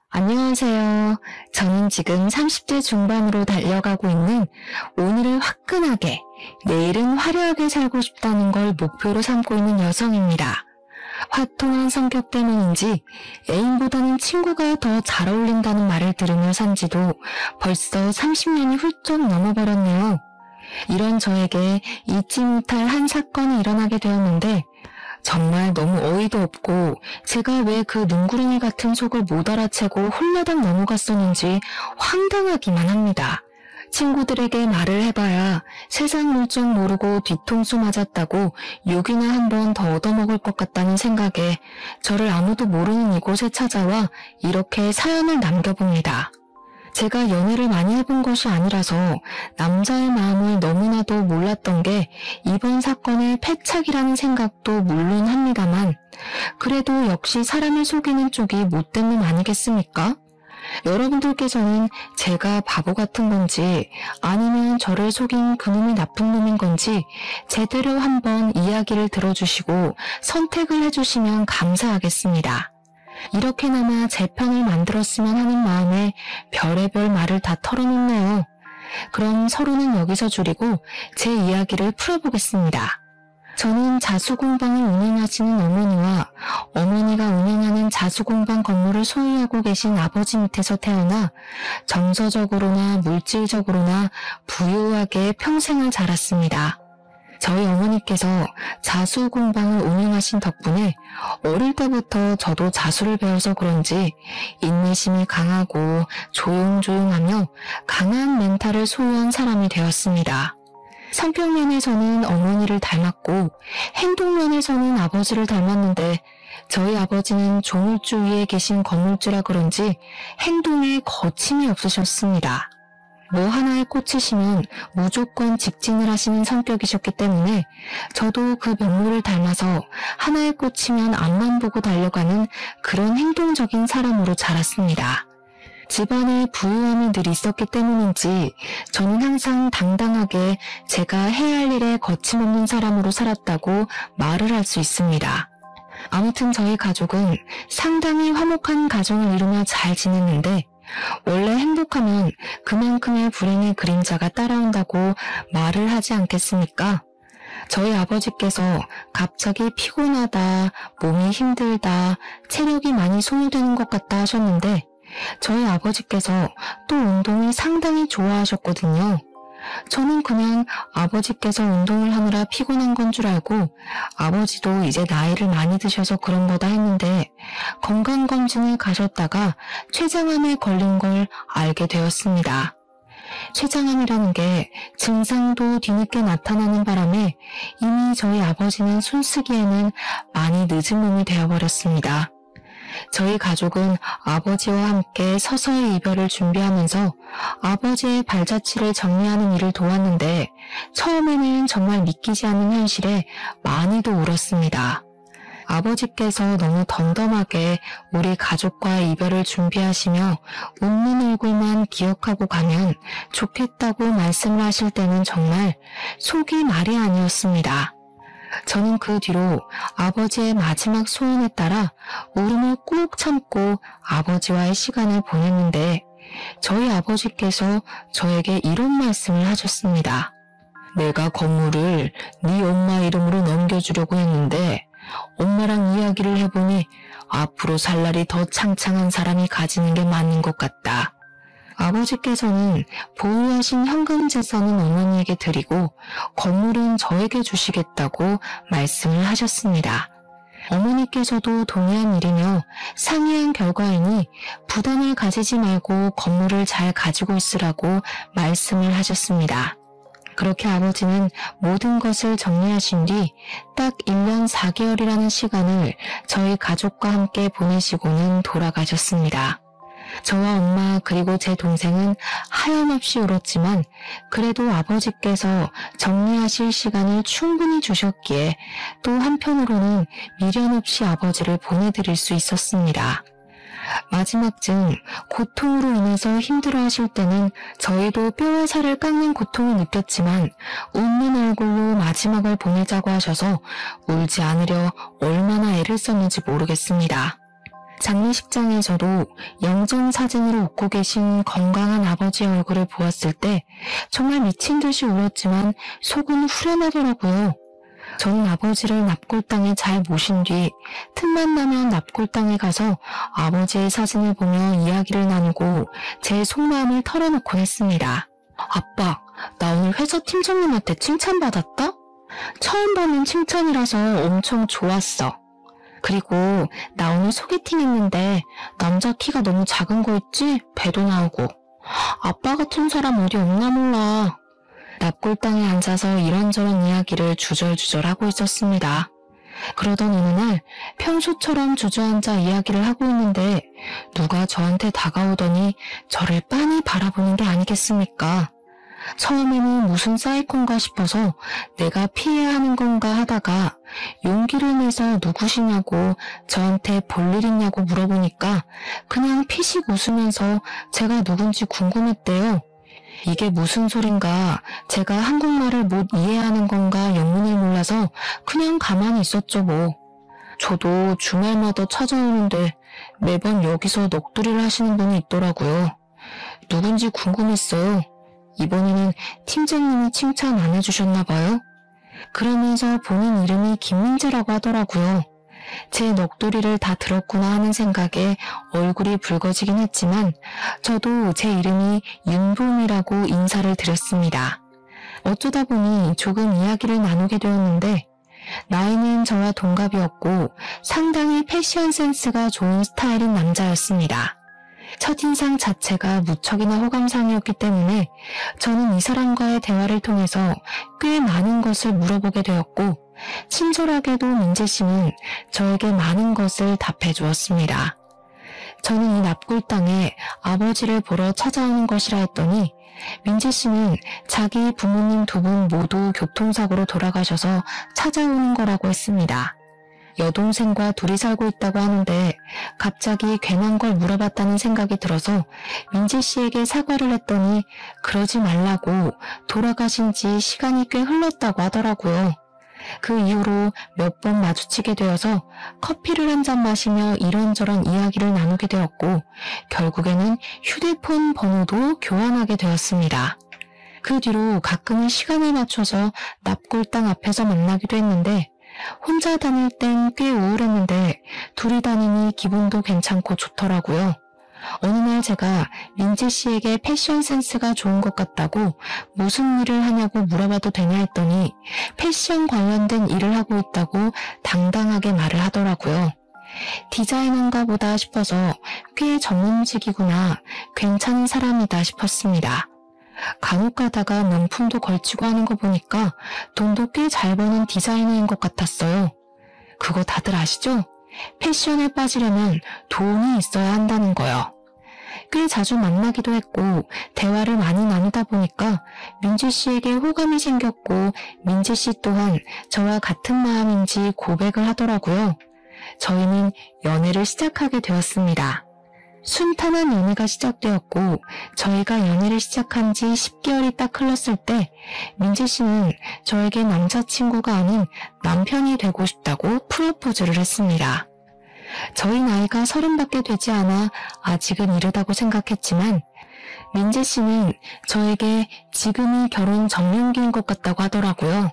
안녕하세요. 저는 지금 30대 중반으로 달려가고 있는 오늘을 화끈하게, 내일은 화려하게 살고 싶다는 걸 목표로 삼고 있는 여성입니다. 화통한 성격 때문인지 애인보다는 친구가 더 잘 어울린다는 말을 들으며 산 지도 벌써 30년이 훌쩍 넘어버렸네요. 이런 저에게 잊지 못할 한 사건이 일어나게 되었는데 정말 너무 어이도 없고 제가 왜 그 눈구름이 같은 속을 못 알아채고 홀라당 넘어갔었는지 황당하기만 합니다. 친구들에게 말을 해봐야 세상 물정 모르고 뒤통수 맞았다고 욕이나 한 번 더 얻어먹을 것 같다는 생각에 저를 아무도 모르는 이곳에 찾아와 이렇게 사연을 남겨봅니다. 제가 연애를 많이 해본 것이 아니라서 남자의 마음을 너무나도 몰랐던 게 이번 사건의 패착이라는 생각도 물론 합니다만 그래도 역시 사람을 속이는 쪽이 못된 놈 아니겠습니까? 여러분들께서는 제가 바보 같은 건지 아니면 저를 속인 그놈이 나쁜 놈인 건지 제대로 한번 이야기를 들어주시고 선택을 해주시면 감사하겠습니다. 이렇게나마 제 편을 만들었으면 하는 마음에 별의별 말을 다 털어놓네요. 그럼 서로는 여기서 줄이고 제 이야기를 풀어보겠습니다. 저는 자수공방을 운영하시는 어머니와 어머니가 운영하는 자수공방 건물을 소유하고 계신 아버지 밑에서 태어나 정서적으로나 물질적으로나 부유하게 평생을 자랐습니다. 저희 어머니께서 자수공방을 운영하신 덕분에 어릴 때부터 저도 자수를 배워서 그런지 인내심이 강하고 조용조용하며 강한 멘탈을 소유한 사람이 되었습니다. 성격면에서는 어머니를 닮았고 행동면에서는 아버지를 닮았는데 저희 아버지는 조물주 위에 계신 건물주라 그런지 행동에 거침이 없으셨습니다. 뭐 하나에 꽂히시면 무조건 직진을 하시는 성격이셨기 때문에 저도 그 면모를 닮아서 하나에 꽂히면 앞만 보고 달려가는 그런 행동적인 사람으로 자랐습니다. 집안에 부유함이 늘 있었기 때문인지 저는 항상 당당하게 제가 해야 할 일에 거침없는 사람으로 살았다고 말을 할 수 있습니다. 아무튼 저희 가족은 상당히 화목한 가정을 이루며 잘 지냈는데 원래 행복하면 그만큼의 불행의 그림자가 따라온다고 말을 하지 않겠습니까? 저희 아버지께서 갑자기 피곤하다, 몸이 힘들다, 체력이 많이 소모되는 것 같다 하셨는데 저희 아버지께서 또 운동을 상당히 좋아하셨거든요. 저는 그냥 아버지께서 운동을 하느라 피곤한 건 줄 알고 아버지도 이제 나이를 많이 드셔서 그런 거다 했는데 건강검진을 가셨다가 췌장암에 걸린 걸 알게 되었습니다. 췌장암이라는 게 증상도 뒤늦게 나타나는 바람에 이미 저희 아버지는 숨쓰기에는 많이 늦은 몸이 되어버렸습니다. 저희 가족은 아버지와 함께 서서히 이별을 준비하면서 아버지의 발자취를 정리하는 일을 도왔는데 처음에는 정말 믿기지 않는 현실에 많이도 울었습니다. 아버지께서 너무 덤덤하게 우리 가족과의 이별을 준비하시며 웃는 얼굴만 기억하고 가면 좋겠다고 말씀을 하실 때는 정말 속이 말이 아니었습니다. 저는 그 뒤로 아버지의 마지막 소원에 따라 울음을 꾹 참고 아버지와의 시간을 보냈는데 저희 아버지께서 저에게 이런 말씀을 하셨습니다. 내가 건물을 네 엄마 이름으로 넘겨주려고 했는데 엄마랑 이야기를 해보니 앞으로 살 날이 더 창창한 사람이 가지는 게 맞는 것 같다. 아버지께서는 보유하신 현금 재산은 어머니에게 드리고 건물은 저에게 주시겠다고 말씀을 하셨습니다. 어머니께서도 동의한 일이며 상의한 결과이니 부담을 가지지 말고 건물을 잘 가지고 있으라고 말씀을 하셨습니다. 그렇게 아버지는 모든 것을 정리하신 뒤 딱 1년 4개월이라는 시간을 저희 가족과 함께 보내시고는 돌아가셨습니다. 저와 엄마 그리고 제 동생은 하염없이 울었지만 그래도 아버지께서 정리하실 시간을 충분히 주셨기에 또 한편으로는 미련 없이 아버지를 보내드릴 수 있었습니다. 마지막쯤 고통으로 인해서 힘들어하실 때는 저희도 뼈와 살을 깎는 고통을 느꼈지만 웃는 얼굴로 마지막을 보내자고 하셔서 울지 않으려 얼마나 애를 썼는지 모르겠습니다. 장례식장에서도 영정 사진으로 웃고 계신 건강한 아버지의 얼굴을 보았을 때 정말 미친 듯이 울었지만 속은 후련하더라고요. 저는 아버지를 납골당에 잘 모신 뒤 틈만 나면 납골당에 가서 아버지의 사진을 보며 이야기를 나누고 제 속마음을 털어놓곤 했습니다. 아빠, 나 오늘 회사 팀장님한테 칭찬받았다? 처음 받는 칭찬이라서 엄청 좋았어. 그리고 나 오늘 소개팅 했는데 남자 키가 너무 작은 거 있지? 배도 나오고. 아빠 같은 사람 어디 없나 몰라. 납골당에 앉아서 이런저런 이야기를 주절주절 하고 있었습니다. 그러던 어느 날 평소처럼 주저앉아 이야기를 하고 있는데 누가 저한테 다가오더니 저를 빤히 바라보는 게 아니겠습니까? 처음에는 무슨 사이콘가 싶어서 내가 피해야 하는 건가 하다가 용기를 내서 누구시냐고 저한테 볼일 있냐고 물어보니까 그냥 피식 웃으면서 제가 누군지 궁금했대요. 이게 무슨 소린가, 제가 한국말을 못 이해하는 건가 영문을 몰라서 그냥 가만히 있었죠 뭐. 저도 주말마다 찾아오는데 매번 여기서 넋두리를 하시는 분이 있더라고요. 누군지 궁금했어요. 이번에는 팀장님이 칭찬 안 해주셨나 봐요. 그러면서 본인 이름이 김민재라고 하더라고요. 제 넋두리를 다 들었구나 하는 생각에 얼굴이 붉어지긴 했지만 저도 제 이름이 윤봄이라고 인사를 드렸습니다. 어쩌다 보니 조금 이야기를 나누게 되었는데 나이는 저와 동갑이었고 상당히 패션 센스가 좋은 스타일인 남자였습니다. 첫인상 자체가 무척이나 호감상이었기 때문에 저는 이 사람과의 대화를 통해서 꽤 많은 것을 물어보게 되었고 친절하게도 민재 씨는 저에게 많은 것을 답해 주었습니다. 저는 이 납골당에 아버지를 보러 찾아오는 것이라 했더니 민재 씨는 자기 부모님 두 분 모두 교통사고로 돌아가셔서 찾아오는 거라고 했습니다. 여동생과 둘이 살고 있다고 하는데 갑자기 괜한 걸 물어봤다는 생각이 들어서 민재 씨에게 사과를 했더니 그러지 말라고 돌아가신 지 시간이 꽤 흘렀다고 하더라고요. 그 이후로 몇 번 마주치게 되어서 커피를 한 잔 마시며 이런저런 이야기를 나누게 되었고 결국에는 휴대폰 번호도 교환하게 되었습니다. 그 뒤로 가끔은 시간을 맞춰서 납골당 앞에서 만나기도 했는데 혼자 다닐 땐 꽤 우울했는데 둘이 다니니 기분도 괜찮고 좋더라고요. 어느 날 제가 민재 씨에게 패션 센스가 좋은 것 같다고 무슨 일을 하냐고 물어봐도 되냐 했더니 패션 관련된 일을 하고 있다고 당당하게 말을 하더라고요. 디자이너인가 보다 싶어서 꽤 전문직이구나, 괜찮은 사람이다 싶었습니다. 간혹 가다가 명품도 걸치고 하는 거 보니까 돈도 꽤 잘 버는 디자이너인 것 같았어요. 그거 다들 아시죠? 패션에 빠지려면 돈이 있어야 한다는 거요. 꽤 자주 만나기도 했고 대화를 많이 나누다 보니까 민재 씨에게 호감이 생겼고 민재 씨 또한 저와 같은 마음인지 고백을 하더라고요. 저희는 연애를 시작하게 되었습니다. 순탄한 연애가 시작되었고 저희가 연애를 시작한 지 10개월이 딱 흘렀을 때 민재 씨는 저에게 남자친구가 아닌 남편이 되고 싶다고 프로포즈를 했습니다. 저희 나이가 30밖에 되지 않아 아직은 이르다고 생각했지만 민재 씨는 저에게 지금이 결혼 정년기인 것 같다고 하더라고요.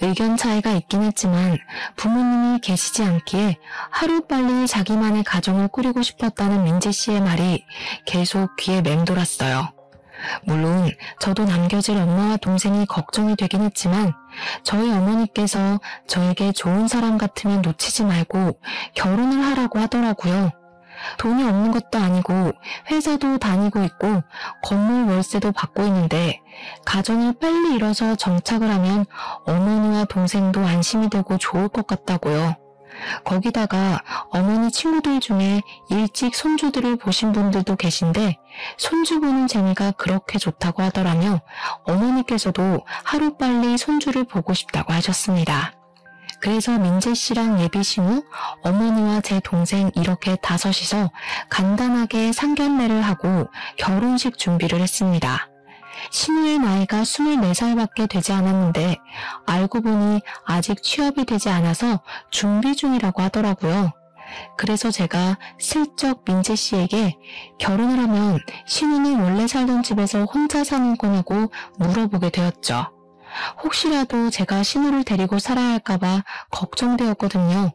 의견 차이가 있긴 했지만 부모님이 계시지 않기에 하루빨리 자기만의 가정을 꾸리고 싶었다는 민재 씨의 말이 계속 귀에 맴돌았어요. 물론 저도 남겨질 엄마와 동생이 걱정이 되긴 했지만 저희 어머니께서 저에게 좋은 사람 같으면 놓치지 말고 결혼을 하라고 하더라고요. 돈이 없는 것도 아니고 회사도 다니고 있고 건물 월세도 받고 있는데 가정을 빨리 이뤄서 정착을 하면 어머니와 동생도 안심이 되고 좋을 것 같다고요. 거기다가 어머니 친구들 중에 일찍 손주들을 보신 분들도 계신데 손주 보는 재미가 그렇게 좋다고 하더라며 어머니께서도 하루빨리 손주를 보고 싶다고 하셨습니다. 그래서 민재 씨랑 예비 신우, 어머니와 제 동생 이렇게 다섯이서 간단하게 상견례를 하고 결혼식 준비를 했습니다. 신우의 나이가 24살밖에 되지 않았는데 알고 보니 아직 취업이 되지 않아서 준비 중이라고 하더라고요. 그래서 제가 슬쩍 민재 씨에게 결혼을 하면 신우는 원래 살던 집에서 혼자 사는 거냐고 물어보게 되었죠. 혹시라도 제가 신우를 데리고 살아야 할까봐 걱정되었거든요.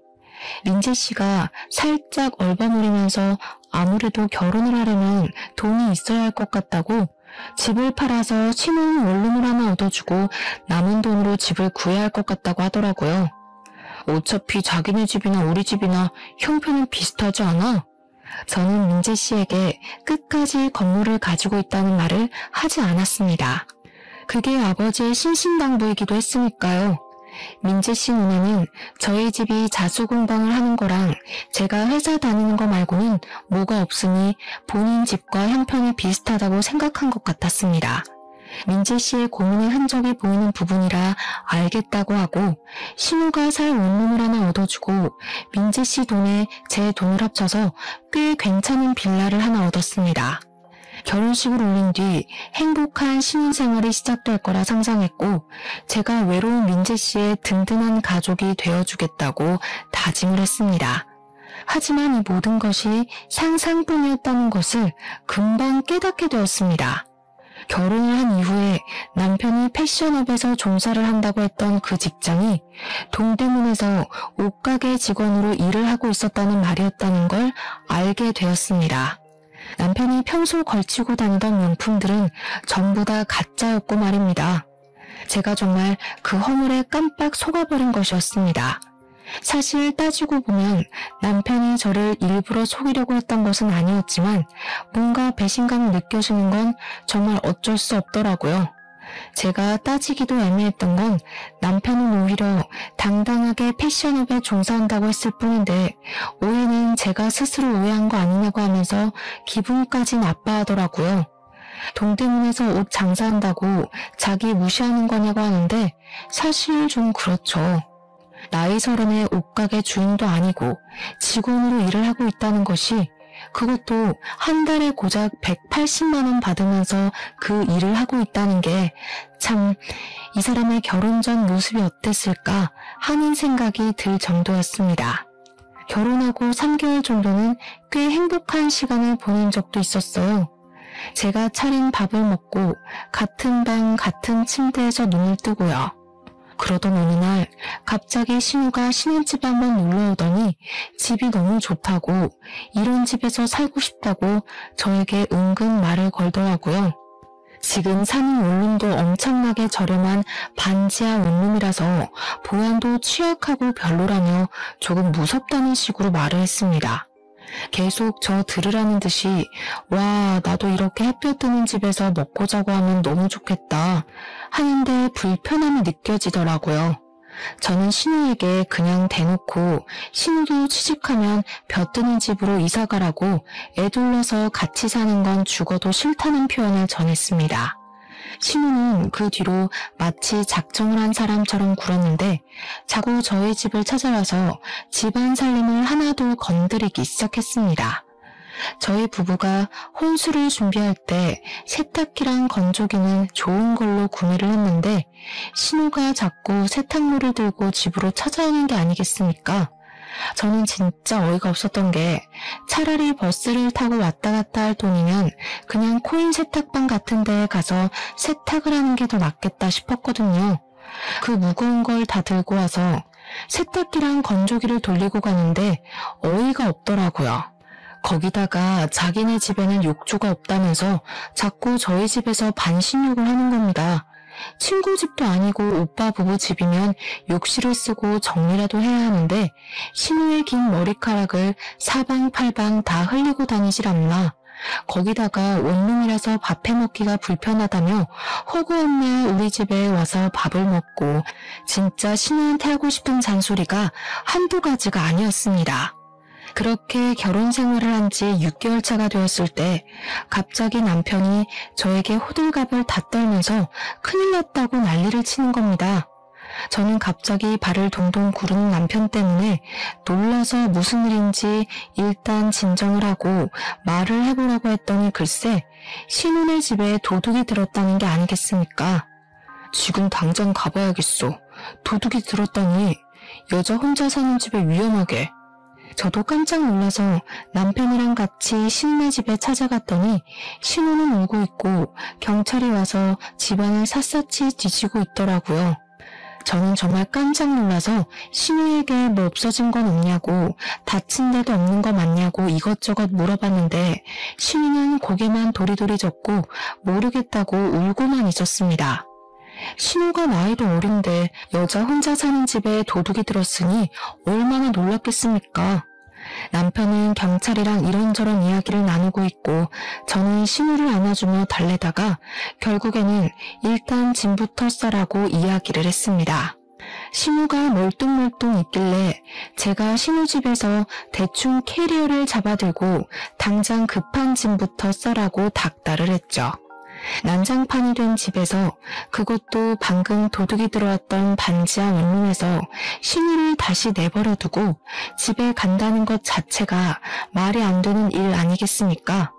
민재 씨가 살짝 얼버무리면서 아무래도 결혼을 하려면 돈이 있어야 할 것 같다고 집을 팔아서 신혼 원룸을 하나 얻어주고 남은 돈으로 집을 구해야 할 것 같다고 하더라고요. 어차피 자기네 집이나 우리 집이나 형편은 비슷하지 않아? 저는 민재 씨에게 끝까지 건물을 가지고 있다는 말을 하지 않았습니다. 그게 아버지의 신신당부이기도 했으니까요. 민재 씨 눈에는 저희 집이 자수공방을 하는 거랑 제가 회사 다니는 거 말고는 뭐가 없으니 본인 집과 형편이 비슷하다고 생각한 것 같았습니다. 민재 씨의 고민의 흔적이 보이는 부분이라 알겠다고 하고 신우가 살 원룸을 하나 얻어주고 민재 씨 돈에 제 돈을 합쳐서 꽤 괜찮은 빌라를 하나 얻었습니다. 결혼식을 올린 뒤 행복한 신혼생활이 시작될 거라 상상했고 제가 외로운 민재 씨의 든든한 가족이 되어주겠다고 다짐을 했습니다. 하지만 이 모든 것이 상상뿐이었다는 것을 금방 깨닫게 되었습니다. 결혼을 한 이후에 남편이 패션업에서 종사를 한다고 했던 그 직장이 동대문에서 옷가게 직원으로 일을 하고 있었다는 말이었다는 걸 알게 되었습니다. 남편이 평소 걸치고 다니던 명품들은 전부 다 가짜였고 말입니다. 제가 정말 그 허물에 깜빡 속아버린 것이었습니다. 사실 따지고 보면 남편이 저를 일부러 속이려고 했던 것은 아니었지만 뭔가 배신감이 느껴지는 건 정말 어쩔 수 없더라고요. 제가 따지기도 애매했던 건 남편은 오히려 당당하게 패션업에 종사한다고 했을 뿐인데 오해는 제가 스스로 오해한 거 아니냐고 하면서 기분까지 나빠하더라고요. 동대문에서 옷 장사한다고 자기 무시하는 거냐고 하는데 사실 좀 그렇죠. 나이 서른의 옷가게 주인도 아니고 직원으로 일을 하고 있다는 것이 그것도 한 달에 고작 180만 원 받으면서 그 일을 하고 있다는 게 참 이 사람의 결혼 전 모습이 어땠을까 하는 생각이 들 정도였습니다. 결혼하고 3개월 정도는 꽤 행복한 시간을 보낸 적도 있었어요. 제가 차린 밥을 먹고 같은 방 같은 침대에서 눈을 뜨고요. 그러던 어느 날 갑자기 신우가 신혼집 한번 놀러 오더니 집이 너무 좋다고 이런 집에서 살고 싶다고 저에게 은근 말을 걸더라고요. 지금 사는 원룸도 엄청나게 저렴한 반지하 원룸이라서 보안도 취약하고 별로라며 조금 무섭다는 식으로 말을 했습니다. 계속 저 들으라는 듯이 와 나도 이렇게 햇볕 드는 집에서 먹고 자고 하면 너무 좋겠다 하는데 불편함이 느껴지더라고요. 저는 신우에게 그냥 대놓고 신우도 취직하면 볕 드는 집으로 이사가라고 애둘러서 같이 사는 건 죽어도 싫다는 표현을 전했습니다. 신우는 그 뒤로 마치 작정을 한 사람처럼 굴었는데 자꾸 저희 집을 찾아와서 집안 살림을 하나둘 건드리기 시작했습니다. 저희 부부가 혼수를 준비할 때 세탁기랑 건조기는 좋은 걸로 구매를 했는데 신우가 자꾸 세탁물을 들고 집으로 찾아오는 게 아니겠습니까? 저는 진짜 어이가 없었던 게 차라리 버스를 타고 왔다 갔다 할 돈이면 그냥 코인 세탁방 같은 데에 가서 세탁을 하는 게 더 낫겠다 싶었거든요. 그 무거운 걸 다 들고 와서 세탁기랑 건조기를 돌리고 가는데 어이가 없더라고요. 거기다가 자기네 집에는 욕조가 없다면서 자꾸 저희 집에서 반신욕을 하는 겁니다. 친구 집도 아니고 오빠 부부 집이면 욕실을 쓰고 정리라도 해야 하는데 신우의 긴 머리카락을 사방팔방 다 흘리고 다니질 않나. 거기다가 원룸이라서 밥 해먹기가 불편하다며 허구없이 우리 집에 와서 밥을 먹고 진짜 신우한테 하고 싶은 잔소리가 한두 가지가 아니었습니다. 그렇게 결혼 생활을 한 지 6개월 차가 되었을 때 갑자기 남편이 저에게 호들갑을 다 떨면서 큰일 났다고 난리를 치는 겁니다. 저는 갑자기 발을 동동 구르는 남편 때문에 놀라서 무슨 일인지 일단 진정을 하고 말을 해보라고 했더니 글쎄 신혼의 집에 도둑이 들었다는 게 아니겠습니까? 지금 당장 가봐야겠어. 도둑이 들었다니 여자 혼자 사는 집에 위험하게. 저도 깜짝 놀라서 남편이랑 같이 신우네 집에 찾아갔더니 신우는 울고 있고 경찰이 와서 집안을 샅샅이 뒤지고 있더라고요. 저는 정말 깜짝 놀라서 신우에게 뭐 없어진 건 없냐고, 다친 데도 없는 거 맞냐고 이것저것 물어봤는데 신우는 고개만 도리도리 젓고 모르겠다고 울고만 있었습니다. 신우가 나이도 어린데 여자 혼자 사는 집에 도둑이 들었으니 얼마나 놀랐겠습니까? 남편은 경찰이랑 이런저런 이야기를 나누고 있고 저는 신우를 안아주며 달래다가 결국에는 일단 짐부터 싸라고 이야기를 했습니다. 신우가 멀뚱멀뚱 있길래 제가 신우 집에서 대충 캐리어를 잡아들고 당장 급한 짐부터 싸라고 닥달을 했죠. 난장판이 된 집에서, 그것도 방금 도둑이 들어왔던 반지하 원룸에서 신우를 다시 내버려 두고 집에 간다는 것 자체가 말이 안 되는 일 아니겠습니까?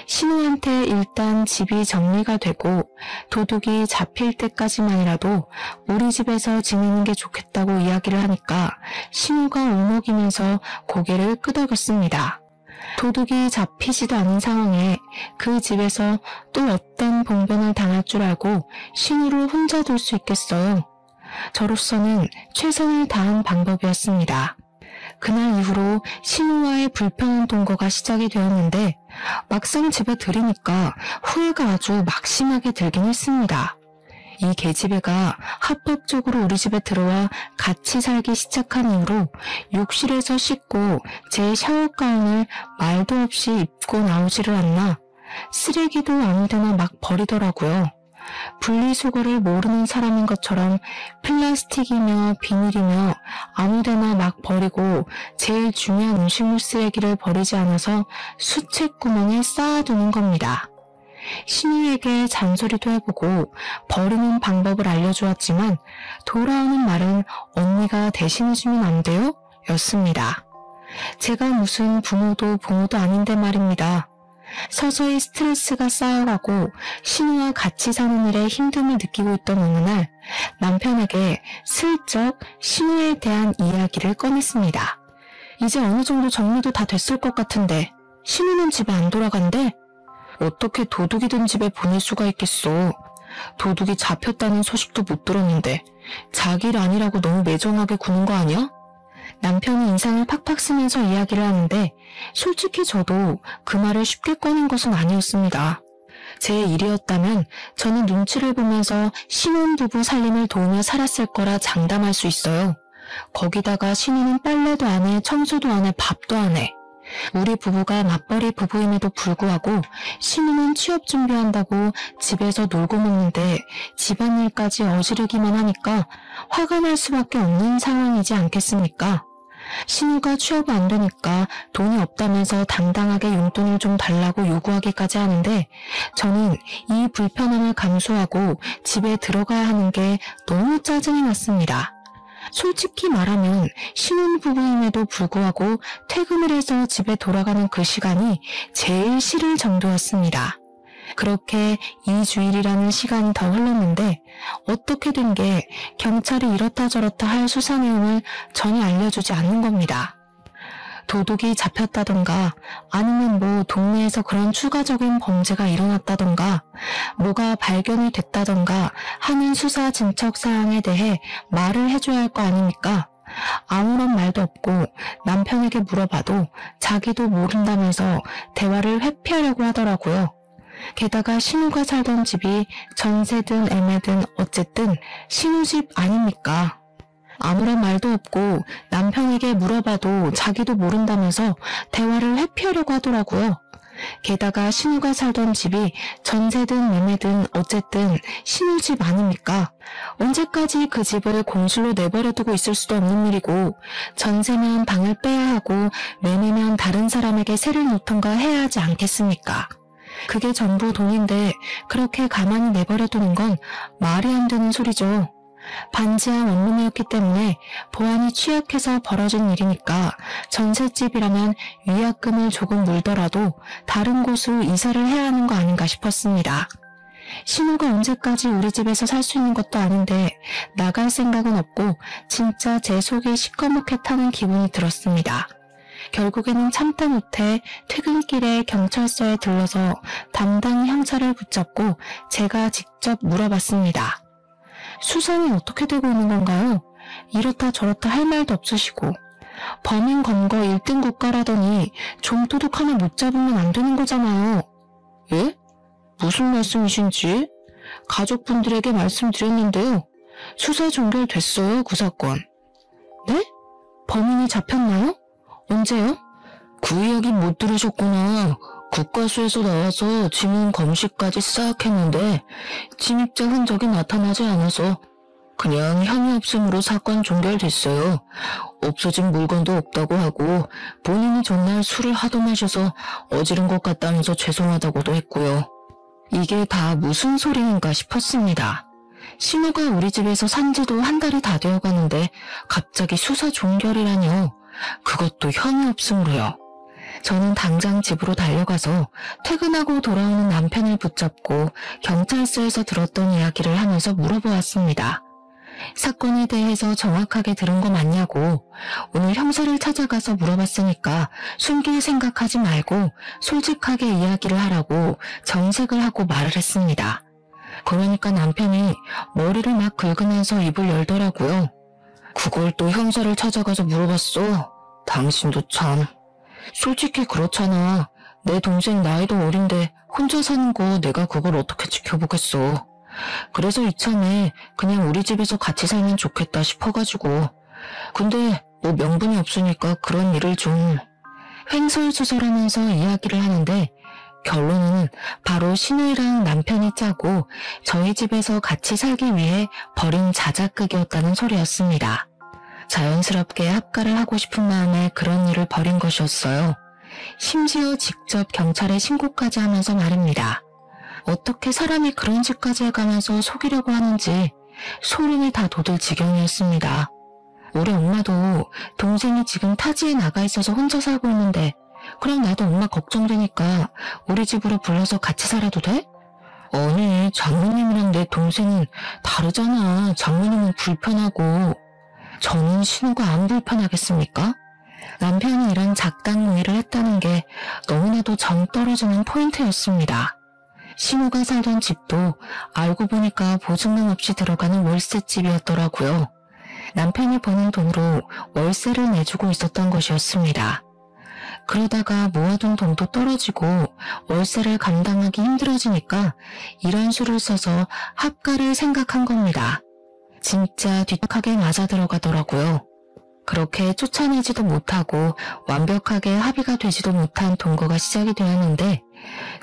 신우한테 일단 집이 정리가 되고 도둑이 잡힐 때까지만이라도 우리 집에서 지내는 게 좋겠다고 이야기를 하니까 신우가 울먹이면서 고개를 끄덕였습니다. 도둑이 잡히지도 않은 상황에 그 집에서 또 어떤 봉변을 당할 줄 알고 신우를 혼자 둘 수 있겠어요. 저로서는 최선을 다한 방법이었습니다. 그날 이후로 신우와의 불편한 동거가 시작이 되었는데 막상 집에 들이니까 후회가 아주 막심하게 들긴 했습니다. 이 계집애가 합법적으로 우리 집에 들어와 같이 살기 시작한 이후로 욕실에서 씻고 제 샤워 가운을 말도 없이 입고 나오지를 않나 쓰레기도 아무데나 막 버리더라고요. 분리수거를 모르는 사람인 것처럼 플라스틱이며 비닐이며 아무데나 막 버리고 제일 중요한 음식물 쓰레기를 버리지 않아서 수채구멍에 쌓아두는 겁니다. 신우에게 잔소리도 해보고 버리는 방법을 알려주었지만 돌아오는 말은 언니가 대신해주면 안 돼요? 였습니다. 제가 무슨 부모도 아닌데 말입니다. 서서히 스트레스가 쌓여가고 신우와 같이 사는 일에 힘듦을 느끼고 있던 어느 날 남편에게 슬쩍 신우에 대한 이야기를 꺼냈습니다. 이제 어느 정도 정리도 다 됐을 것 같은데 신우는 집에 안 돌아간대? 어떻게 도둑이 든 집에 보낼 수가 있겠어. 도둑이 잡혔다는 소식도 못 들었는데 자기 일 아니라고 너무 매정하게 구는 거 아니야? 남편이 인상을 팍팍 쓰면서 이야기를 하는데 솔직히 저도 그 말을 쉽게 꺼낸 것은 아니었습니다. 제 일이었다면 저는 눈치를 보면서 신혼부부 살림을 도우며 살았을 거라 장담할 수 있어요. 거기다가 신우는 빨래도 안 해, 청소도 안 해, 밥도 안 해. 우리 부부가 맞벌이 부부임에도 불구하고 신우는 취업 준비한다고 집에서 놀고 먹는데 집안일까지 어지르기만 하니까 화가 날 수밖에 없는 상황이지 않겠습니까? 신우가 취업 안 되니까 돈이 없다면서 당당하게 용돈을 좀 달라고 요구하기까지 하는데 저는 이 불편함을 감수하고 집에 들어가야 하는 게 너무 짜증이 났습니다. 솔직히 말하면 신혼부부임에도 불구하고 퇴근을 해서 집에 돌아가는 그 시간이 제일 싫을 정도였습니다. 그렇게 2주일이라는 시간이 더 흘렀는데 어떻게 된 게 경찰이 이렇다 저렇다 할 수사 내용을 전혀 알려주지 않는 겁니다. 도둑이 잡혔다던가 아니면 뭐 동네에서 그런 추가적인 범죄가 일어났다던가 뭐가 발견이 됐다던가 하는 수사 진척 사항에 대해 말을 해줘야 할 거 아닙니까? 아무런 말도 없고 남편에게 물어봐도 자기도 모른다면서 대화를 회피하려고 하더라고요. 게다가 신우가 살던 집이 전세든 애매든 어쨌든 신우 집 아닙니까? 아무런 말도 없고 남편에게 물어봐도 자기도 모른다면서 대화를 회피하려고 하더라고요. 게다가 신우가 살던 집이 전세든 매매든 어쨌든 신우 집 아닙니까? 언제까지 그 집을 공실로 내버려 두고 있을 수도 없는 일이고 전세면 방을 빼야 하고 매매면 다른 사람에게 세를 놓던가 해야 하지 않겠습니까? 그게 전부 돈인데 그렇게 가만히 내버려 두는 건 말이 안 되는 소리죠. 반지하 원룸이었기 때문에 보안이 취약해서 벌어진 일이니까 전셋집이라면 위약금을 조금 물더라도 다른 곳으로 이사를 해야 하는 거 아닌가 싶었습니다. 신우가 언제까지 우리 집에서 살 수 있는 것도 아닌데 나갈 생각은 없고 진짜 제 속이 시커멓게 타는 기분이 들었습니다. 결국에는 참다 못해 퇴근길에 경찰서에 들러서 담당 형사를 붙잡고 제가 직접 물어봤습니다. 수사는 어떻게 되고 있는 건가요? 이렇다 저렇다 할 말도 없으시고 범인 검거 1등 국가라더니 좀도둑 하나 못 잡으면 안 되는 거잖아요. 예? 무슨 말씀이신지? 가족분들에게 말씀드렸는데요. 수사 종결됐어요, 그 사건. 네? 범인이 잡혔나요? 언제요? 그 이야기 못 들으셨구나. 국과수에서 나와서 지문 검시까지 싹 했는데 침입자 흔적이 나타나지 않아서 그냥 혐의 없음으로 사건 종결됐어요. 없어진 물건도 없다고 하고 본인이 전날 술을 하도 마셔서 어지른 것 같다면서 죄송하다고도 했고요. 이게 다 무슨 소리인가 싶었습니다. 신우가 우리 집에서 산 지도 한 달이 다 되어가는데 갑자기 수사 종결이라뇨. 그것도 혐의 없음으로요. 저는 당장 집으로 달려가서 퇴근하고 돌아오는 남편을 붙잡고 경찰서에서 들었던 이야기를 하면서 물어보았습니다. 사건에 대해서 정확하게 들은 거 맞냐고. 오늘 형사를 찾아가서 물어봤으니까 숨길 생각하지 말고 솔직하게 이야기를 하라고 정색을 하고 말을 했습니다. 그러니까 남편이 머리를 막 긁으면서 입을 열더라고요. 그걸 또 형사를 찾아가서 물어봤어? 당신도 참. 솔직히 그렇잖아. 내 동생 나이도 어린데 혼자 사는 거 내가 그걸 어떻게 지켜보겠어. 그래서 이참에 그냥 우리 집에서 같이 살면 좋겠다 싶어가지고. 근데 뭐 명분이 없으니까 그런 일을 좀. 횡설수설하면서 이야기를 하는데 결론은 바로 신우이랑 남편이 짜고 저희 집에서 같이 살기 위해 벌인 자작극이었다는 소리였습니다. 자연스럽게 합가를 하고 싶은 마음에 그런 일을 벌인 것이었어요. 심지어 직접 경찰에 신고까지 하면서 말입니다. 어떻게 사람이 그런 짓까지 해가면서 속이려고 하는지 소름이 다 돋을 지경이었습니다. 우리 엄마도 동생이 지금 타지에 나가 있어서 혼자 살고 있는데 그럼 나도 엄마 걱정되니까 우리 집으로 불러서 같이 살아도 돼? 아니, 장모님이랑 내 동생은 다르잖아. 장모님은 불편하고. 저는 신우가 안 불편하겠습니까? 남편이 이런 작당무의를 했다는 게 너무나도 정 떨어지는 포인트였습니다. 신우가 살던 집도 알고 보니까 보증금 없이 들어가는 월세집이었더라고요. 남편이 버는 돈으로 월세를 내주고 있었던 것이었습니다. 그러다가 모아둔 돈도 떨어지고 월세를 감당하기 힘들어지니까 이런 수를 써서 합가를 생각한 겁니다. 진짜 뒷박하게 맞아 들어가더라고요. 그렇게 쫓아내지도 못하고 완벽하게 합의가 되지도 못한 동거가 시작이 되었는데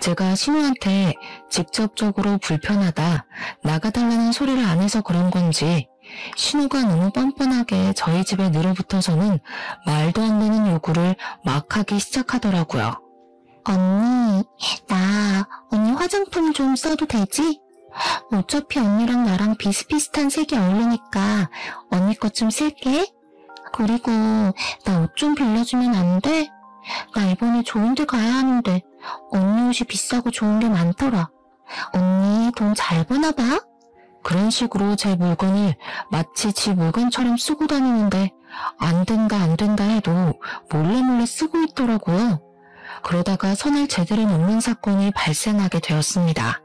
제가 신우한테 직접적으로 불편하다, 나가달라는 소리를 안 해서 그런 건지 신우가 너무 뻔뻔하게 저희 집에 늘어붙어서는 말도 안 되는 요구를 막 하기 시작하더라고요. 언니 화장품 좀 써도 되지? 어차피 언니랑 나랑 비슷비슷한 색이 어울리니까 언니 것 좀 쓸게. 그리고 나 옷 좀 빌려주면 안 돼? 나 이번에 좋은 데 가야 하는데 언니 옷이 비싸고 좋은 게 많더라. 언니 돈 잘 버나 봐? 그런 식으로 제 물건을 마치 지 물건처럼 쓰고 다니는데 안 된다 해도 몰래 쓰고 있더라고요. 그러다가 선을 제대로 넘는 사건이 발생하게 되었습니다.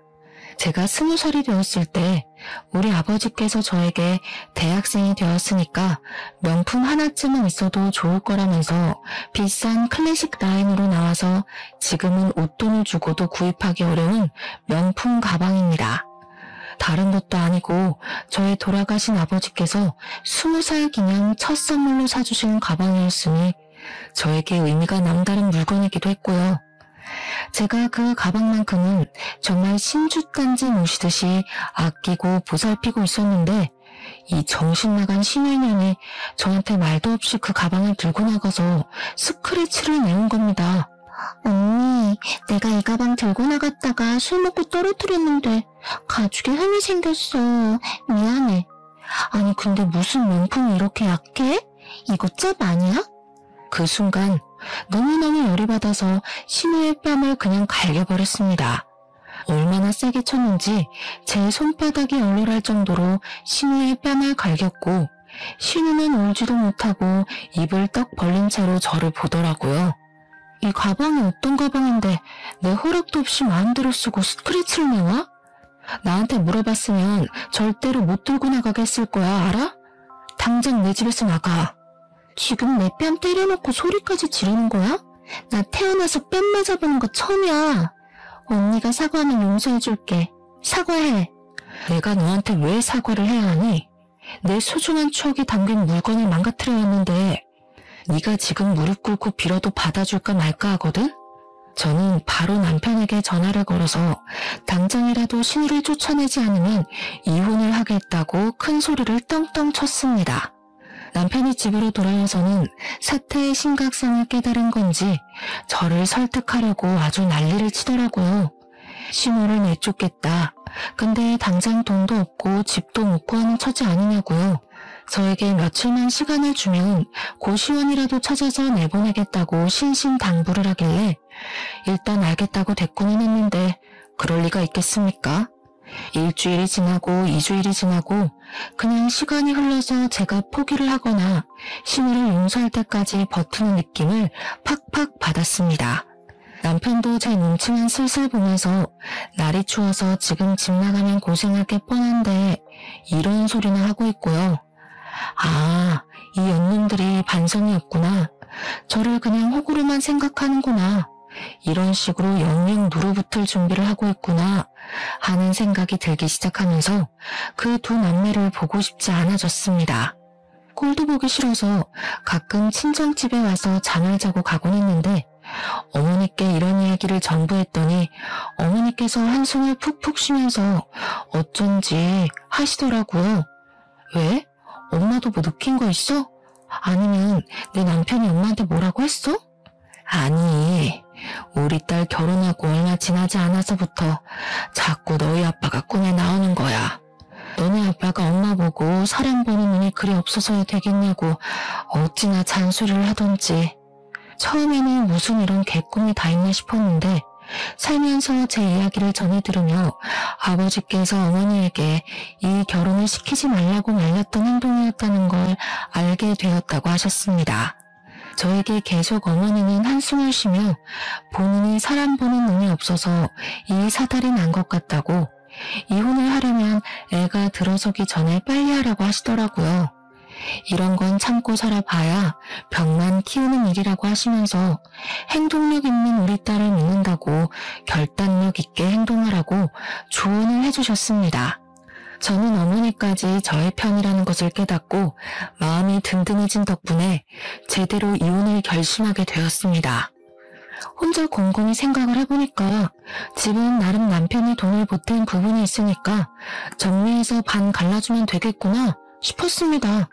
제가 20살이 되었을 때 우리 아버지께서 저에게 대학생이 되었으니까 명품 하나쯤은 있어도 좋을 거라면서 비싼 클래식 라인으로 나와서 지금은 웃돈을 주고도 구입하기 어려운 명품 가방입니다. 다른 것도 아니고 저의 돌아가신 아버지께서 20살 기념 첫 선물로 사주신 가방이었으니 저에게 의미가 남다른 물건이기도 했고요. 제가 그 가방만큼은 정말 신주단지 모시듯이 아끼고 보살피고 있었는데 이 정신나간 신혼년이 저한테 말도 없이 그 가방을 들고 나가서 스크래치를 내온 겁니다. 언니, 내가 이 가방 들고 나갔다가 술 먹고 떨어뜨렸는데 가죽에 흠이 생겼어. 미안해. 아니 근데 무슨 명품이 이렇게 약해? 이거 짭 아니야? 그 순간 너무너무 열이 받아서 신우의 뺨을 그냥 갈겨버렸습니다. 얼마나 세게 쳤는지 제 손바닥이 얼얼할 정도로 신우의 뺨을 갈겼고 신우는 울지도 못하고 입을 떡 벌린 채로 저를 보더라고요. 이 가방이 어떤 가방인데 내 허락도 없이 마음대로 쓰고 스크래치를 내와? 나한테 물어봤으면 절대로 못 들고 나가게 했을 거야, 알아? 당장 내 집에서 나가. 지금 내 뺨 때려놓고 소리까지 지르는 거야? 나 태어나서 뺨 맞아보는 거 처음이야. 언니가 사과하면 용서해줄게. 사과해. 내가 너한테 왜 사과를 해야 하니? 내 소중한 추억이 담긴 물건을 망가뜨려왔는데 네가 지금 무릎 꿇고 빌어도 받아줄까 말까 하거든? 저는 바로 남편에게 전화를 걸어서 당장이라도 신우를 쫓아내지 않으면 이혼을 하겠다고 큰 소리를 떵떵 쳤습니다. 남편이 집으로 돌아와서는 사태의 심각성을 깨달은 건지 저를 설득하려고 아주 난리를 치더라고요. 신우를 내쫓겠다. 근데 당장 돈도 없고 집도 못 구하는 처지 아니냐고요. 저에게 며칠만 시간을 주면 고시원이라도 찾아서 내보내겠다고 신신당부를 하길래 일단 알겠다고 대꾸는 했는데 그럴 리가 있겠습니까? 일주일이 지나고 2주일이 지나고 그냥 시간이 흘러서 제가 포기를 하거나 신우를 용서할 때까지 버티는 느낌을 팍팍 받았습니다. 남편도 제 눈치만 슬슬 보면서 날이 추워서 지금 집 나가면 고생할 게 뻔한데 이런 소리나 하고 있고요. 아, 이 연놈들이 반성이 없구나. 저를 그냥 호구로만 생각하는구나. 이런 식으로 영영 누르붙을 준비를 하고 있구나 하는 생각이 들기 시작하면서 그 두 남매를 보고 싶지 않아졌습니다. 꼴도 보기 싫어서 가끔 친정집에 와서 잠을 자고 가곤 했는데 어머니께 이런 이야기를 전부했더니 어머니께서 한숨을 푹푹 쉬면서 어쩐지 하시더라고요. 왜? 엄마도 뭐 느낀 거 있어? 아니면 내 남편이 엄마한테 뭐라고 했어? 아니, 우리 딸 결혼하고 얼마 지나지 않아서부터 자꾸 너희 아빠가 꿈에 나오는 거야. 너네 아빠가 엄마 보고 사람 보는 눈이 그리 없어서야 되겠냐고 어찌나 잔소리를 하던지. 처음에는 무슨 이런 개꿈이 다 있나 싶었는데 살면서 제 이야기를 전해 들으며 아버지께서 어머니에게 이 결혼을 시키지 말라고 말렸던 행동이었다는 걸 알게 되었다고 하셨습니다. 저에게 계속 어머니는 한숨을 쉬며 본인이 사람 보는 눈이 없어서 이 사달이 난 것 같다고 이혼을 하려면 애가 들어서기 전에 빨리 하라고 하시더라고요. 이런 건 참고 살아봐야 병만 키우는 일이라고 하시면서 행동력 있는 우리 딸을 믿는다고 결단력 있게 행동하라고 조언을 해주셨습니다. 저는 어머니까지 저의 편이라는 것을 깨닫고 마음이 든든해진 덕분에 제대로 이혼을 결심하게 되었습니다. 혼자 곰곰이 생각을 해보니까 집은 나름 남편이 돈을 보탠 부분이 있으니까 정리해서 반 갈라주면 되겠구나 싶었습니다.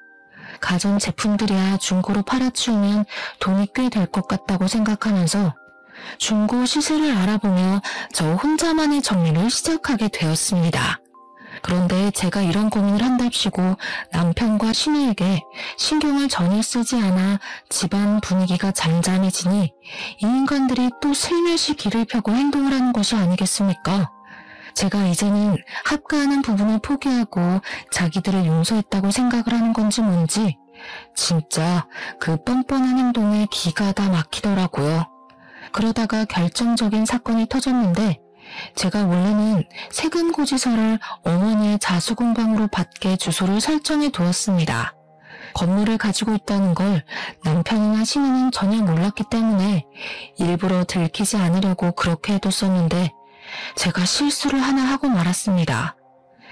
가전제품들이야 중고로 팔아치우면 돈이 꽤 될 것 같다고 생각하면서 중고 시세를 알아보며 저 혼자만의 정리를 시작하게 되었습니다. 그런데 제가 이런 고민을 한답시고 남편과 신우에게 신경을 전혀 쓰지 않아 집안 분위기가 잠잠해지니 이 인간들이 또 슬며시 길을 펴고 행동을 하는 것이 아니겠습니까? 제가 이제는 합가하는 부분을 포기하고 자기들을 용서했다고 생각을 하는 건지 뭔지 진짜 그 뻔뻔한 행동에 기가 다 막히더라고요. 그러다가 결정적인 사건이 터졌는데 제가 원래는 세금 고지서를 어머니의 자수공방으로 받게 주소를 설정해 두었습니다. 건물을 가지고 있다는 걸 남편이나 신우는 전혀 몰랐기 때문에 일부러 들키지 않으려고 그렇게 해뒀었는데 제가 실수를 하나 하고 말았습니다.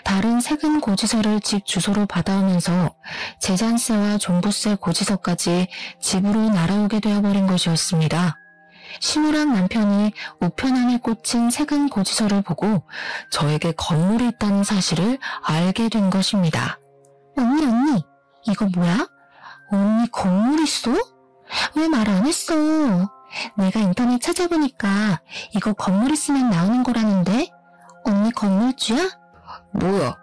다른 세금 고지서를 집 주소로 받아오면서 재산세와 종부세 고지서까지 집으로 날아오게 되어버린 것이었습니다. 신우랑 남편이 우편함에 꽂힌 세금 고지서를 보고 저에게 건물이 있다는 사실을 알게 된 것입니다. 언니, 이거 뭐야? 언니 건물 있어? 왜 말 안 했어? 내가 인터넷 찾아보니까 이거 건물 있으면 나오는 거라는데? 언니 건물주야? 뭐야,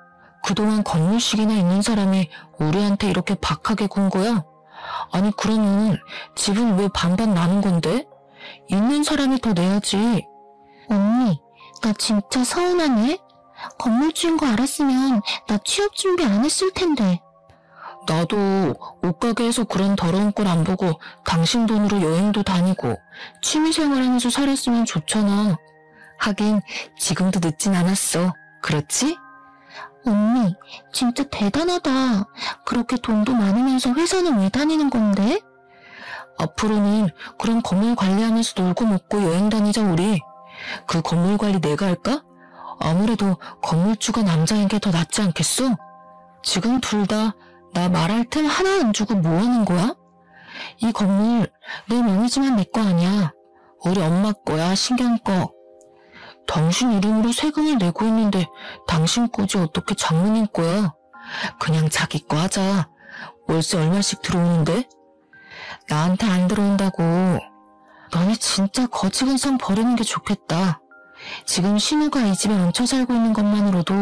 그동안 건물식이나 있는 사람이 우리한테 이렇게 박하게 군 거야? 아니 그러면 집은 왜 반반 나눈 건데? 있는 사람이 더 내야지. 언니, 나 진짜 서운하네. 건물주인 거 알았으면 나 취업 준비 안 했을 텐데. 나도 옷가게에서 그런 더러운 꼴 안 보고 당신 돈으로 여행도 다니고 취미생활하면서 살았으면 좋잖아. 하긴 지금도 늦진 않았어. 그렇지? 언니, 진짜 대단하다. 그렇게 돈도 많으면서 회사는 왜 다니는 건데? 앞으로는 그런 건물 관리하면서 놀고 먹고 여행 다니자 우리. 그 건물 관리 내가 할까? 아무래도 건물주가 남자인 게 더 낫지 않겠어? 지금 둘 다 나 말할 틈 하나 안 주고 뭐 하는 거야? 이 건물 내 명의지만 내 거 아니야. 우리 엄마 거야, 신경 꺼. 당신 이름으로 세금을 내고 있는데 당신 거지 어떻게 장모님 거야? 그냥 자기 거 하자. 월세 얼마씩 들어오는데? 나한테 안 들어온다고. 너네 진짜 거지근성 버리는 게 좋겠다. 지금 신우가 이 집에 얹혀 살고 있는 것만으로도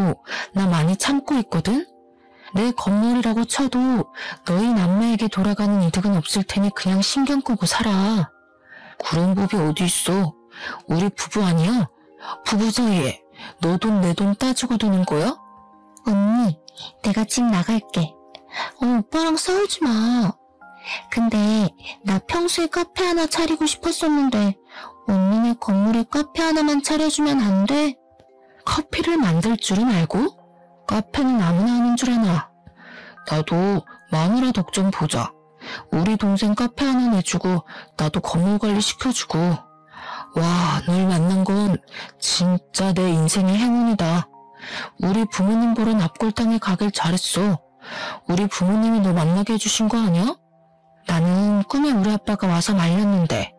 나 많이 참고 있거든? 내 건물이라고 쳐도 너희 남매에게 돌아가는 이득은 없을 테니 그냥 신경 끄고 살아. 그런 법이 어디 있어? 우리 부부 아니야? 부부 사이에 너 돈 내 돈 따지고 드는 거야? 언니, 내가 집 나갈게. 오빠랑 싸우지 마. 근데 나 평소에 카페 하나 차리고 싶었었는데 언니네 건물에 카페 하나만 차려주면 안 돼? 커피를 만들 줄은 알고? 카페는 아무나 하는 줄 아나. 나도 마누라 덕 좀 보자. 우리 동생 카페 하나 내주고 나도 건물 관리 시켜주고. 와, 널 만난 건 진짜 내 인생의 행운이다. 우리 부모님 보러 납골당에 가길 잘했어. 우리 부모님이 너 만나게 해주신 거 아니야? 나는 꿈에 우리 아빠가 와서 말렸는데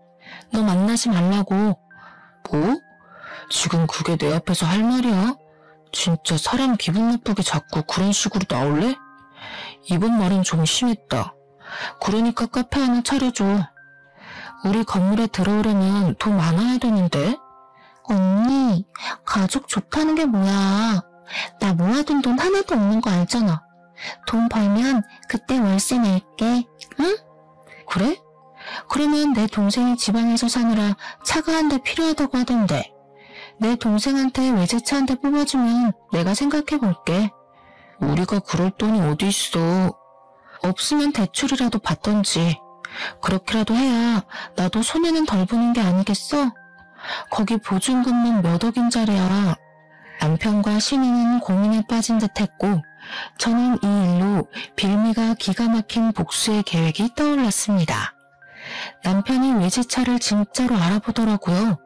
너 만나지 말라고. 뭐? 지금 그게 내 앞에서 할 말이야? 진짜 사람 기분 나쁘게 자꾸 그런 식으로 나올래? 이번 말은 좀 심했다. 그러니까 카페 하나 차려줘. 우리 건물에 들어오려면 돈 많아야 되는데. 언니, 가족 좋다는 게 뭐야. 나 모아둔 돈 하나도 없는 거 알잖아. 돈 벌면 그때 월세 낼게. 응? 그래? 그러면 내 동생이 지방에서 사느라 차가 한 대 필요하다고 하던데. 내 동생한테 외제차 한 대 뽑아주면 내가 생각해볼게. 우리가 그럴 돈이 어디 있어. 없으면 대출이라도 받던지. 그렇게라도 해야 나도 손해는 덜 보는 게 아니겠어? 거기 보증금만 몇 억인짜리야. 남편과 신우는 고민에 빠진 듯했고 저는 이 일로 빌미가 기가 막힌 복수의 계획이 떠올랐습니다. 남편이 외제차를 진짜로 알아보더라고요.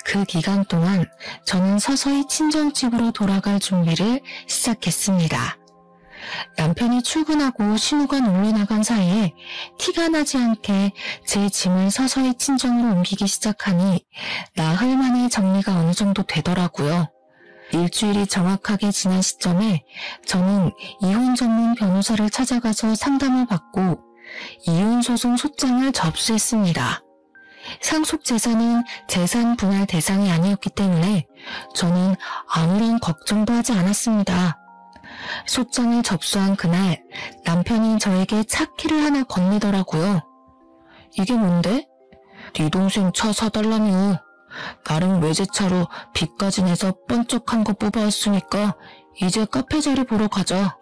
그 기간 동안 저는 서서히 친정집으로 돌아갈 준비를 시작했습니다. 남편이 출근하고 신우가 놀러 나간 사이에 티가 나지 않게 제 짐을 서서히 친정으로 옮기기 시작하니 나흘 만에 정리가 어느 정도 되더라고요. 일주일이 정확하게 지난 시점에 저는 이혼 전문 변호사를 찾아가서 상담을 받고 이혼소송 소장을 접수했습니다. 상속 재산은 재산 분할 대상이 아니었기 때문에 저는 아무런 걱정도 하지 않았습니다. 소장을 접수한 그날 남편이 저에게 차 키를 하나 건네더라고요. 이게 뭔데? 네 동생 차 사달라며. 나름 외제차로 빚까지 내서 번쩍한 거 뽑아왔으니까 이제 카페 자리 보러 가자.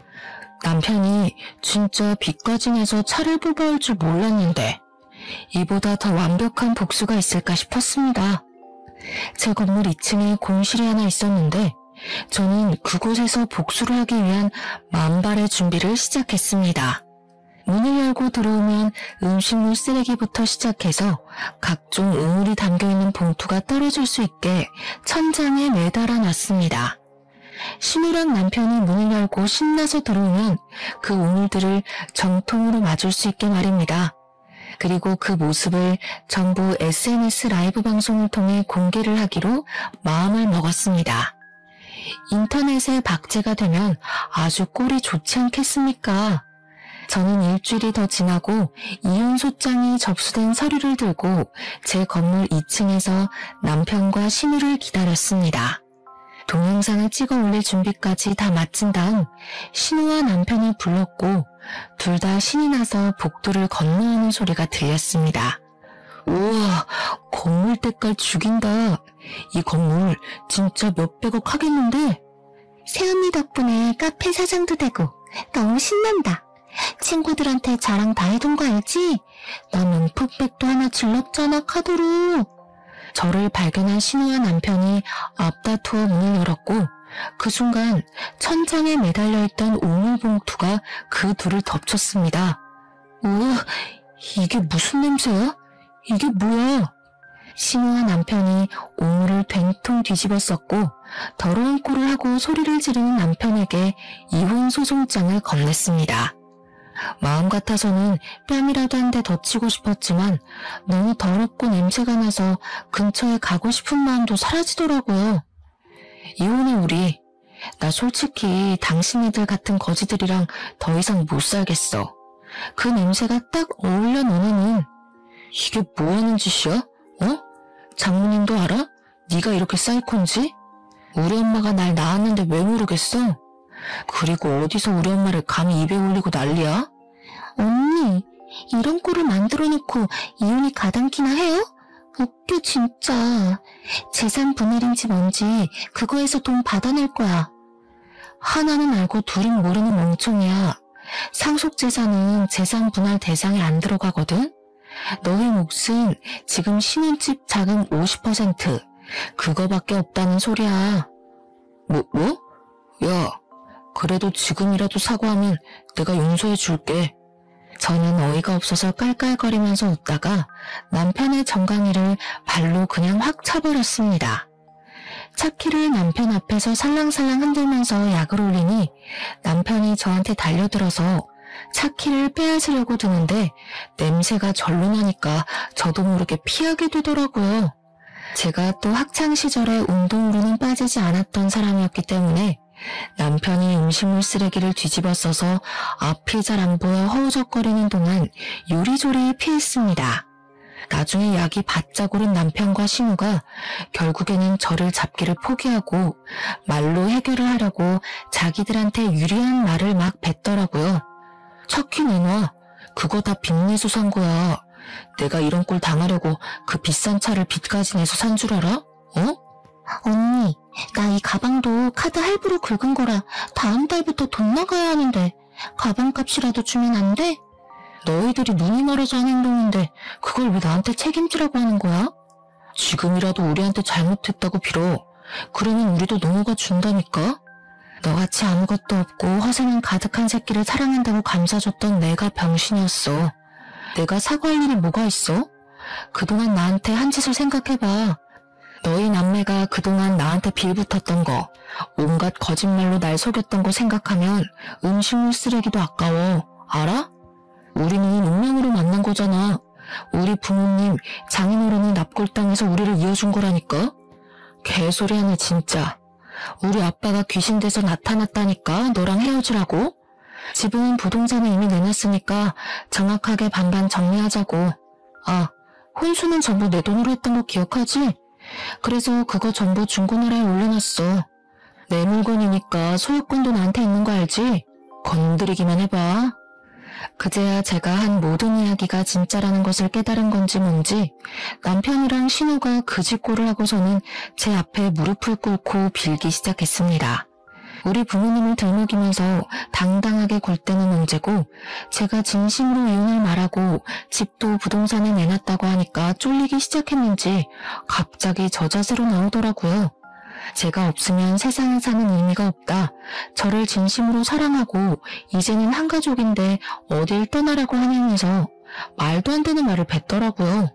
남편이 진짜 빚까지 내서 차를 뽑아올 줄 몰랐는데 이보다 더 완벽한 복수가 있을까 싶었습니다. 제 건물 2층에 공실이 하나 있었는데 저는 그곳에서 복수를 하기 위한 만발의 준비를 시작했습니다. 문을 열고 들어오면 음식물 쓰레기부터 시작해서 각종 우물이 담겨있는 봉투가 떨어질 수 있게 천장에 매달아 놨습니다. 신우랑 남편이 문을 열고 신나서 들어오면 그 우물들을 정통으로 맞을 수 있게 말입니다. 그리고 그 모습을 전부 SNS 라이브 방송을 통해 공개를 하기로 마음을 먹었습니다. 인터넷에 박제가 되면 아주 꼴이 좋지 않겠습니까? 저는 일주일이 더 지나고 이혼 소장이 접수된 서류를 들고 제 건물 2층에서 남편과 신우를 기다렸습니다. 동영상을 찍어 올릴 준비까지 다 마친 다음 신우와 남편을 불렀고 둘 다 신이 나서 복도를 건너오는 소리가 들렸습니다. 우와, 건물 때깔 죽인다. 이 건물 진짜 몇백억 하겠는데? 새언니 덕분에 카페 사장도 되고 너무 신난다. 친구들한테 자랑 다 해둔 거 알지? 나 명품백도 하나 질렀잖아, 카드로. 저를 발견한 신우와 남편이 앞다투어 문을 열었고 그 순간 천장에 매달려있던 오물봉투가 그 둘을 덮쳤습니다. 우와, 이게 무슨 냄새야? 이게 뭐야? 신우와 남편이 오물을 된통 뒤집어 썼고 더러운 꼴을 하고 소리를 지르는 남편에게 이혼 소송장을 건넸습니다. 마음 같아서는 뺨이라도 한 대 더 치고 싶었지만 너무 더럽고 냄새가 나서 근처에 가고 싶은 마음도 사라지더라고요. 이혼해 우리. 나 솔직히 당신네들 같은 거지들이랑 더 이상 못 살겠어. 그 냄새가 딱 어울려 너네는. 이게 뭐하는 짓이야? 어? 장모님도 알아? 네가 이렇게 사이콘지? 우리 엄마가 날 낳았는데 왜 모르겠어? 그리고 어디서 우리 엄마를 감히 입에 올리고 난리야? 언니, 이런 꼴을 만들어 놓고 이혼이 가당키나 해요? 웃겨 진짜. 재산 분할인지 뭔지 그거에서 돈 받아낼 거야. 하나는 알고 둘은 모르는 멍청이야. 상속재산은 재산 분할 대상에 안 들어가거든? 너의 몫은 지금 신혼집 자금 50% 그거밖에 없다는 소리야. 뭐? 야, 그래도 지금이라도 사과하면 내가 용서해 줄게. 저는 어이가 없어서 깔깔거리면서 웃다가 남편의 정강이를 발로 그냥 확 차버렸습니다. 차키를 남편 앞에서 살랑살랑 흔들면서 약을 올리니 남편이 저한테 달려들어서 차키를 빼앗으려고 드는데 냄새가 절로 나니까 저도 모르게 피하게 되더라고요. 제가 또 학창시절에 운동으로는 빠지지 않았던 사람이었기 때문에 남편이 음식물 쓰레기를 뒤집어 써서 앞이 잘 안 보여 허우적거리는 동안 요리조리 피했습니다. 나중에 약이 바짝 오른 남편과 신우가 결국에는 저를 잡기를 포기하고 말로 해결을 하려고 자기들한테 유리한 말을 막 뱉더라고요. 차키 내놔. 그거 다 빚내서 산 거야. 내가 이런 꼴 당하려고 그 비싼 차를 빚까지 내서 산 줄 알아? 어? 언니, 나 이 가방도 카드 할부로 긁은 거라 다음 달부터 돈 나가야 하는데 가방값이라도 주면 안 돼? 너희들이 눈이 멀어서 한 행동인데 그걸 왜 나한테 책임지라고 하는 거야? 지금이라도 우리한테 잘못했다고 빌어. 그러면 우리도 넘어가 준다니까? 너같이 아무것도 없고 허세만 가득한 새끼를 사랑한다고 감싸줬던 내가 병신이었어. 내가 사과할 일이 뭐가 있어? 그동안 나한테 한 짓을 생각해봐. 너희 남매가 그동안 나한테 빌붙었던 거, 온갖 거짓말로 날 속였던 거 생각하면 음식물 쓰레기도 아까워. 알아? 우리는 운명으로 만난 거잖아. 우리 부모님 장인어른이 납골당해서 우리를 이어준 거라니까. 개소리 하네 진짜. 우리 아빠가 귀신 돼서 나타났다니까 너랑 헤어지라고? 집은 부동산에 이미 내놨으니까 정확하게 반반 정리하자고. 아, 혼수는 전부 내 돈으로 했던 거 기억하지? 그래서 그거 전부 중고나라에 올려놨어. 내 물건이니까 소유권도 나한테 있는 거 알지? 건드리기만 해봐. 그제야 제가 한 모든 이야기가 진짜라는 것을 깨달은 건지 뭔지 남편이랑 신우가 그짓골을 하고서는 제 앞에 무릎을 꿇고 빌기 시작했습니다. 우리 부모님을 들먹이면서 당당하게 굴 때는 문제고 제가 진심으로 이혼을 말하고 집도 부동산에 내놨다고 하니까 쫄리기 시작했는지 갑자기 저 자세로 나오더라고요. 제가 없으면 세상에 사는 의미가 없다. 저를 진심으로 사랑하고 이제는 한 가족인데 어딜 떠나라고 하냐면서 말도 안 되는 말을 뱉더라고요.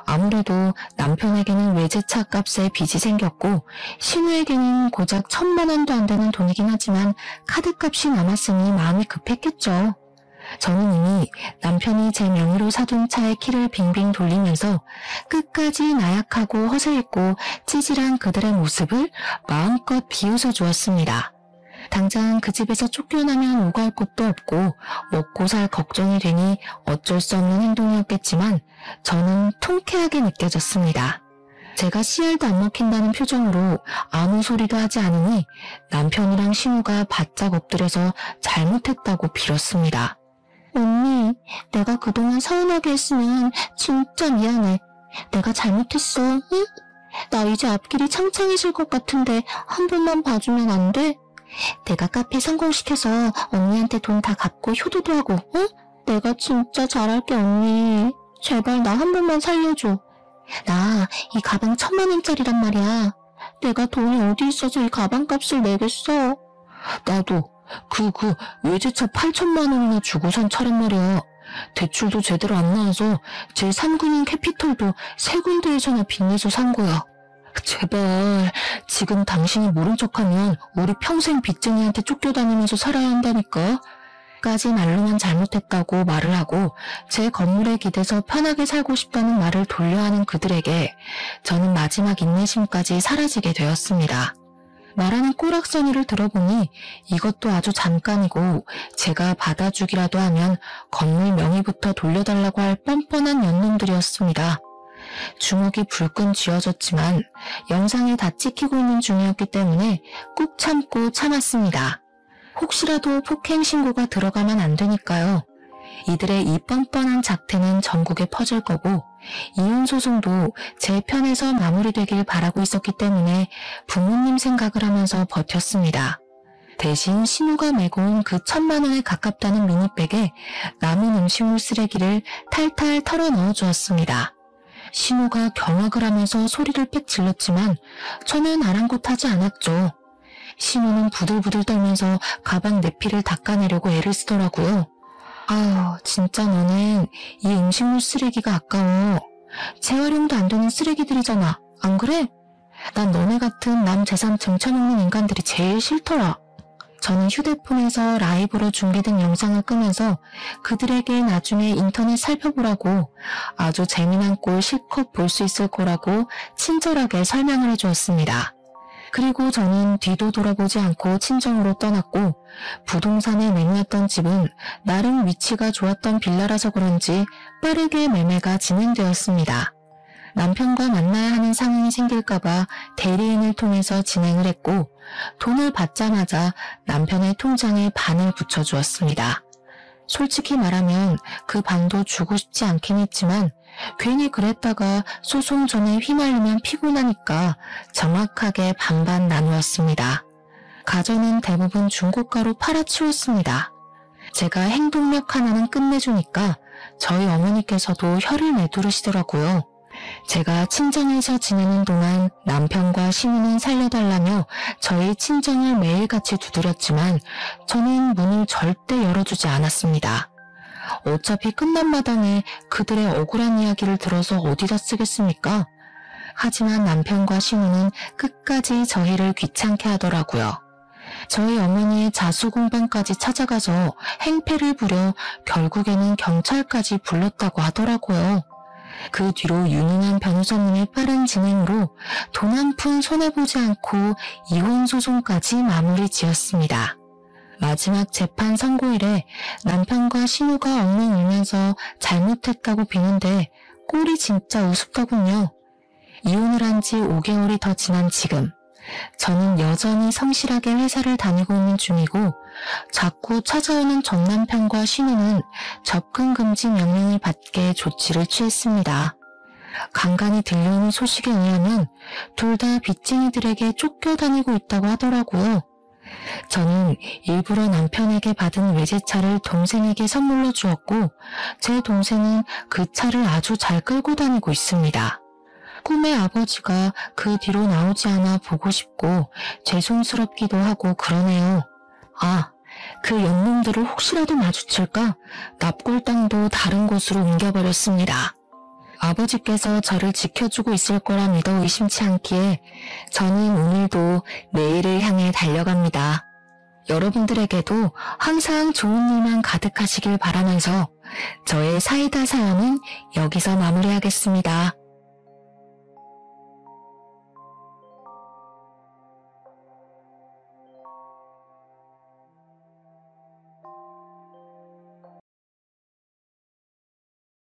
아무래도 남편에게는 외제차 값에 빚이 생겼고 신우에게는 고작 1,000만 원도 안 되는 돈이긴 하지만 카드값이 남았으니 마음이 급했겠죠. 저는 이미 남편이 제 명의로 사둔 차의 키를 빙빙 돌리면서 끝까지 나약하고 허세있고 찌질한 그들의 모습을 마음껏 비웃어 주었습니다. 당장 그 집에서 쫓겨나면 오갈 곳도 없고 먹고 살 걱정이 되니 어쩔 수 없는 행동이었겠지만 저는 통쾌하게 느껴졌습니다. 제가 씨알도 안 먹힌다는 표정으로 아무 소리도 하지 않으니 남편이랑 신우가 바짝 엎드려서 잘못했다고 빌었습니다. 언니, 내가 그동안 서운하게 했으면 진짜 미안해. 내가 잘못했어, 응? 나 이제 앞길이 창창해질 것 같은데 한 번만 봐주면 안 돼? 내가 카페 성공시켜서 언니한테 돈 다 갚고 효도도 하고, 어? 내가 진짜 잘할게, 언니. 제발 나 한 번만 살려줘. 나 이 가방 1000만 원짜리란 말이야. 내가 돈이 어디 있어서 이 가방 값을 내겠어. 나도 그 외제차 8천만 원이나 주고 산 차란 말이야. 대출도 제대로 안 나와서 제 3금융 캐피털도 3군데에서나 빚내서 산 거야. 제발 지금 당신이 모른 척하면 우리 평생 빚쟁이한테 쫓겨다니면서 살아야 한다니까. 까지 말로만 잘못했다고 말을 하고 제 건물에 기대서 편하게 살고 싶다는 말을 돌려하는 그들에게 저는 마지막 인내심까지 사라지게 되었습니다. 말하는 꼬락서니를 들어보니 이것도 아주 잠깐이고 제가 받아주기라도 하면 건물 명의부터 돌려달라고 할 뻔뻔한 연놈들이었습니다. 주먹이 불끈 쥐어졌지만 영상에 다 찍히고 있는 중이었기 때문에 꾹 참고 참았습니다. 혹시라도 폭행 신고가 들어가면 안 되니까요. 이들의 이 뻔뻔한 작태는 전국에 퍼질 거고 이혼 소송도 제 편에서 마무리되길 바라고 있었기 때문에 부모님 생각을 하면서 버텼습니다. 대신 신우가 메고 온 그 1000만 원에 가깝다는 미니백에 남은 음식물 쓰레기를 탈탈 털어 넣어 주었습니다. 신우가 경악을 하면서 소리를 빽 질렀지만 저는 아랑곳하지 않았죠. 신우는 부들부들 떨면서 가방 내피를 닦아내려고 애를 쓰더라고요. 아유, 진짜 너는 이 음식물 쓰레기가 아까워. 재활용도 안 되는 쓰레기들이잖아. 안 그래? 난 너네 같은 남 재산 쟁쳐먹는 인간들이 제일 싫더라. 저는 휴대폰에서 라이브로 중계된 영상을 끄면서 그들에게 나중에 인터넷 살펴보라고 아주 재미난 꼴 실컷 볼 수 있을 거라고 친절하게 설명을 해주었습니다. 그리고 저는 뒤도 돌아보지 않고 친정으로 떠났고 부동산에 매매했던 집은 나름 위치가 좋았던 빌라라서 그런지 빠르게 매매가 진행되었습니다. 남편과 만나야 하는 상황이 생길까봐 대리인을 통해서 진행을 했고 돈을 받자마자 남편의 통장에 반을 붙여주었습니다. 솔직히 말하면 그 반도 주고 싶지 않긴 했지만 괜히 그랬다가 소송 전에 휘말리면 피곤하니까 정확하게 반반 나누었습니다. 가전은 대부분 중고가로 팔아치웠습니다. 제가 행동력 하나는 끝내주니까 저희 어머니께서도 혀를 내두르시더라고요. 제가 친정에서 지내는 동안 남편과 신우는 살려달라며 저희 친정을 매일같이 두드렸지만 저는 문을 절대 열어주지 않았습니다. 어차피 끝난 마당에 그들의 억울한 이야기를 들어서 어디다 쓰겠습니까? 하지만 남편과 신우는 끝까지 저희를 귀찮게 하더라고요. 저희 어머니의 자수공방까지 찾아가서 행패를 부려 결국에는 경찰까지 불렀다고 하더라고요. 그 뒤로 유능한 변호사님의 빠른 진행으로 돈 한 푼 손해보지 않고 이혼 소송까지 마무리 지었습니다. 마지막 재판 선고일에 남편과 신우가 엉엉 울면서 잘못했다고 비는데 꼴이 진짜 우습더군요. 이혼을 한 지 5개월이 더 지난 지금 저는 여전히 성실하게 회사를 다니고 있는 중이고 자꾸 찾아오는 전 남편과 신우는 접근 금지 명령을 받게 조치를 취했습니다. 간간히 들려오는 소식에 의하면 둘 다 빚쟁이들에게 쫓겨다니고 있다고 하더라고요. 저는 일부러 남편에게 받은 외제차를 동생에게 선물로 주었고 제 동생은 그 차를 아주 잘 끌고 다니고 있습니다. 꿈의 아버지가 그 뒤로 나오지 않아 보고 싶고 죄송스럽기도 하고 그러네요. 아, 그 연놈들을 혹시라도 마주칠까 납골당도 다른 곳으로 옮겨버렸습니다. 아버지께서 저를 지켜주고 있을 거라 믿어 의심치 않기에 저는 오늘도 내일을 향해 달려갑니다. 여러분들에게도 항상 좋은 일만 가득하시길 바라면서 저의 사이다 사연은 여기서 마무리하겠습니다.